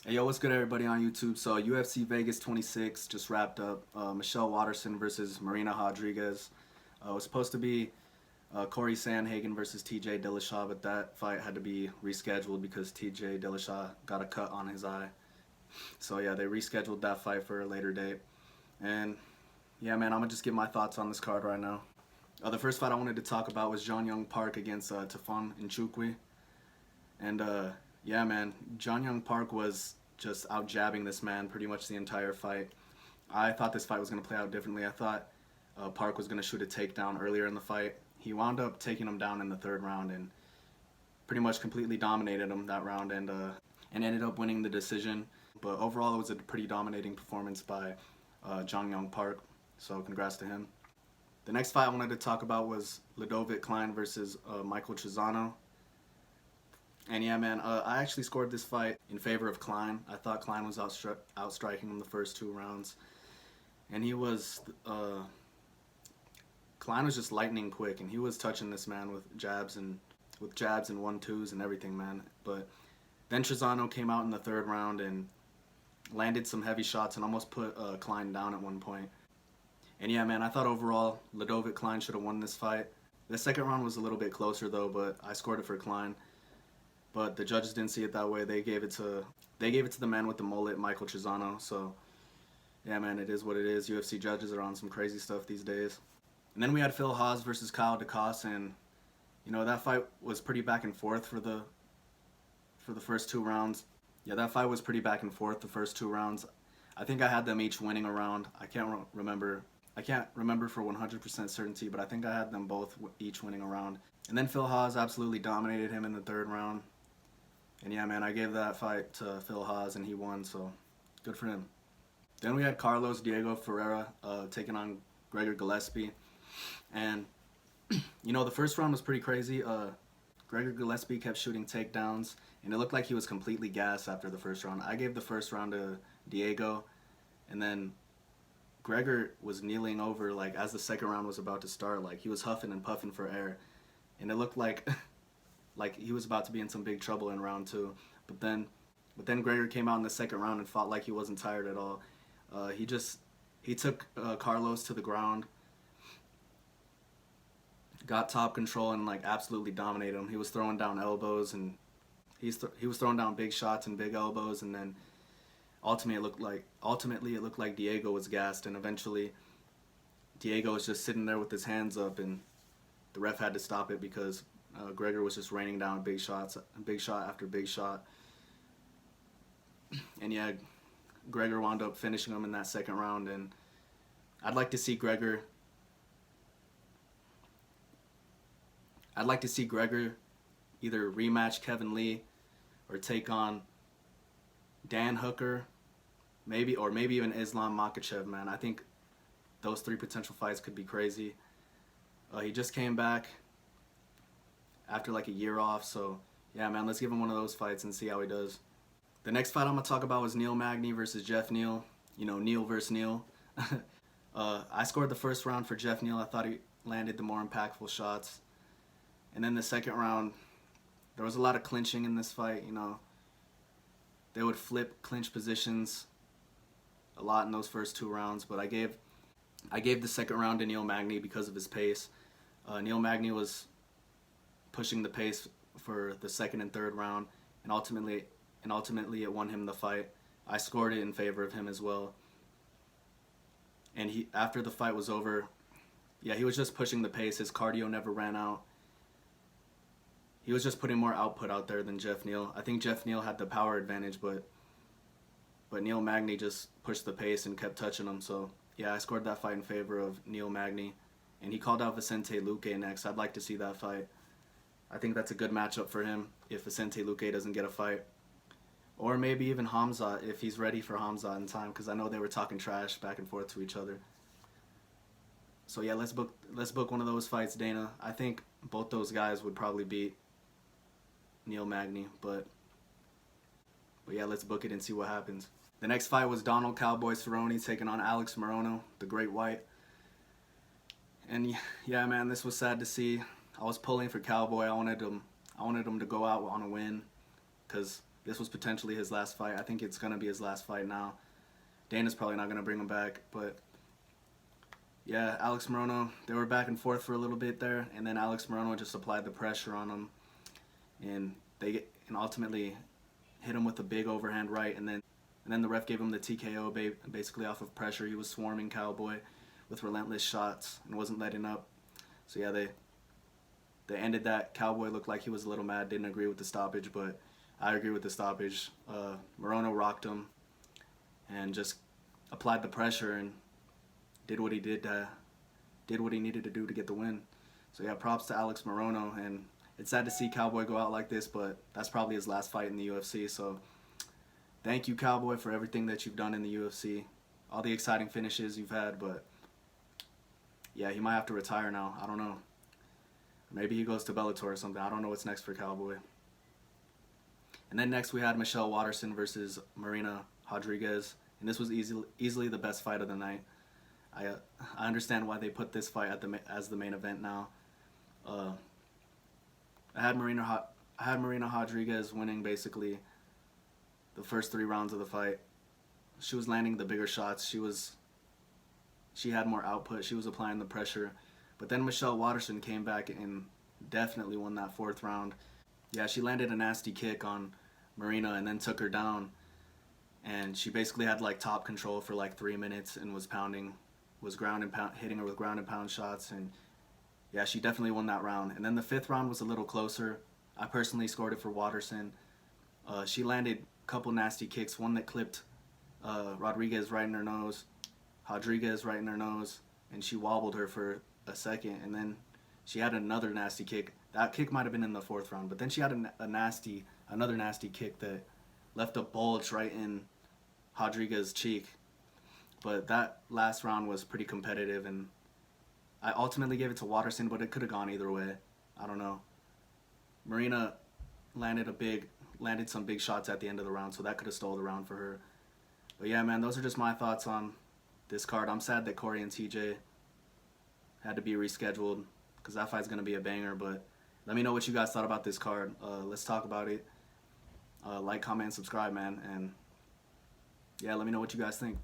Hey, yo, what's good, everybody on YouTube? So, UFC Vegas 26 just wrapped up. Michelle Waterson versus Marina Rodriguez. It was supposed to be Corey Sandhagen versus TJ Dillashaw, but that fight had to be rescheduled because TJ Dillashaw got a cut on his eye. So, yeah, they rescheduled that fight for a later date. And, yeah, man, I'm going to just give my thoughts on this card right now. The first fight I wanted to talk about was John Young Park against Tafon Nchukwi. And, yeah, man, John Young Park was just out jabbing this man pretty much the entire fight. I thought this fight was going to play out differently. I thought Park was going to shoot a takedown earlier in the fight. He wound up taking him down in the third round and pretty much completely dominated him that round and ended up winning the decision. But overall, it was a pretty dominating performance by John Young Park. So congrats to him. The next fight I wanted to talk about was Klein versus Michael Chizano. And yeah, man, I actually scored this fight in favor of Klein. I thought Klein was outstriking him the first two rounds. And he was, Klein was just lightning quick, and he was touching this man with jabs and 1-2s and everything, man. But then Chizano came out in the third round and landed some heavy shots and almost put Klein down at one point. And yeah, man, I thought overall Klein should have won this fight. The second round was a little bit closer though, but I scored it for Klein. But the judges didn't see it that way. They gave it to the man with the mullet, Michael Chizano. So yeah, man, it is what it is. UFC judges are on some crazy stuff these days. And then we had Phil Haas versus Kyle DeCoste, and you know that fight was pretty back and forth for the first two rounds. Yeah, that fight was pretty back and forth the first two rounds. I think I had them each winning a round. I can't remember for 100% certainty, but I think I had them both each winning a round. And then Phil Haas absolutely dominated him in the third round. And yeah, man, I gave that fight to Phil Haas and he won, so good for him. Then we had Carlos Diego Ferreira taking on Gregor Gillespie. And, you know, the first round was pretty crazy. Gregor Gillespie kept shooting takedowns, and it looked like he was completely gassed after the first round. I gave the first round to Diego, and then Gregor was kneeling over, like, as the second round was about to start. Like, he was huffing and puffing for air. And it looked like he was about to be in some big trouble in round two. But then Gregor came out in the second round and fought like he wasn't tired at all. He took Carlos to the ground, got top control, and like absolutely dominated him. He was throwing down elbows, and he was throwing down big shots and big elbows, and then ultimately it looked like Diego was gassed, and eventually Diego was just sitting there with his hands up, and the ref had to stop it because Gregor was just raining down big shot after big shot. And yeah, Gregor wound up finishing him in that second round, and I'd like to see Gregor either rematch Kevin Lee or take on Dan Hooker, maybe even Islam Makhachev, man. I think those three potential fights could be crazy. He just came back after like a year off, so yeah, man, let's give him one of those fights and see how he does. The next fight I'm going to talk about was Neil Magny versus Jeff Neal. You know, Neal versus Neal. I scored the first round for Jeff Neal. I thought he landed the more impactful shots. And then the second round, there was a lot of clinching in this fight, you know. They would flip clinch positions a lot in those first two rounds, but I gave the second round to Neil Magny because of his pace. Neil Magny was pushing the pace for the second and third round, and ultimately it won him the fight. I scored it in favor of him as well. And after the fight was over, yeah, he was just pushing the pace. His cardio never ran out. He was just putting more output out there than Jeff Neal. I think Jeff Neal had the power advantage, but Neil Magny just pushed the pace and kept touching him. So yeah, I scored that fight in favor of Neil Magny. And he called out Vicente Luque next. I'd like to see that fight. I think that's a good matchup for him if Vicente Luque doesn't get a fight. Or maybe even Hamza if he's ready for Hamza in time, because I know they were talking trash back and forth to each other. So yeah, let's book one of those fights, Dana. I think both those guys would probably beat Neil Magny, but yeah, let's book it and see what happens. The next fight was Donald Cowboy Cerrone taking on Alex Morono, the Great White. And yeah, man, this was sad to see. I was pulling for Cowboy. I wanted him to go out on a win, because this was potentially his last fight. I think it's going to be his last fight now. Dana's probably not going to bring him back, but yeah, Alex Morono, they were back and forth for a little bit there, and then Alex Morono just applied the pressure on him, and ultimately hit him with a big overhand right, and then the ref gave him the TKO basically off of pressure. He was swarming Cowboy with relentless shots and wasn't letting up. So yeah, they ended that. Cowboy looked like he was a little mad, didn't agree with the stoppage, but I agree with the stoppage. Morono rocked him and just applied the pressure and did what he needed to do to get the win. So yeah, props to Alex Morono, and it's sad to see Cowboy go out like this, but that's probably his last fight in the UFC. So thank you, Cowboy, for everything that you've done in the UFC, all the exciting finishes you've had, but yeah, he might have to retire now. I don't know. Maybe he goes to Bellator or something. I don't know what's next for Cowboy. And then next we had Michelle Waterson versus Marina Rodriguez, and this was easily the best fight of the night. I understand why they put this fight as the main event now. I had Marina Rodriguez winning basically the first 3 rounds of the fight. She was landing the bigger shots. She had more output. She was applying the pressure. But then Michelle Waterson came back and definitely won that 4th round. Yeah, she landed a nasty kick on Marina and then took her down. And she basically had like top control for like 3 minutes and was hitting her with ground and pound shots. And yeah, she definitely won that round. And then the 5th round was a little closer. I personally scored it for Waterson. She landed a couple nasty kicks, one that clipped Rodriguez right in her nose, and she wobbled her for a second, and then she had another nasty kick. That kick might have been in the 4th round, but then she had another nasty kick that left a bulge right in Rodriguez's cheek. But that last round was pretty competitive, and I ultimately gave it to Waterson, but it could have gone either way. I don't know. Marina landed some big shots at the end of the round, so that could have stole the round for her. But yeah, man, those are just my thoughts on this card. I'm sad that Corey and TJ had to be rescheduled because that fight's going to be a banger, but let me know what you guys thought about this card. Let's talk about it. Like, comment, and subscribe, man, and yeah, let me know what you guys think.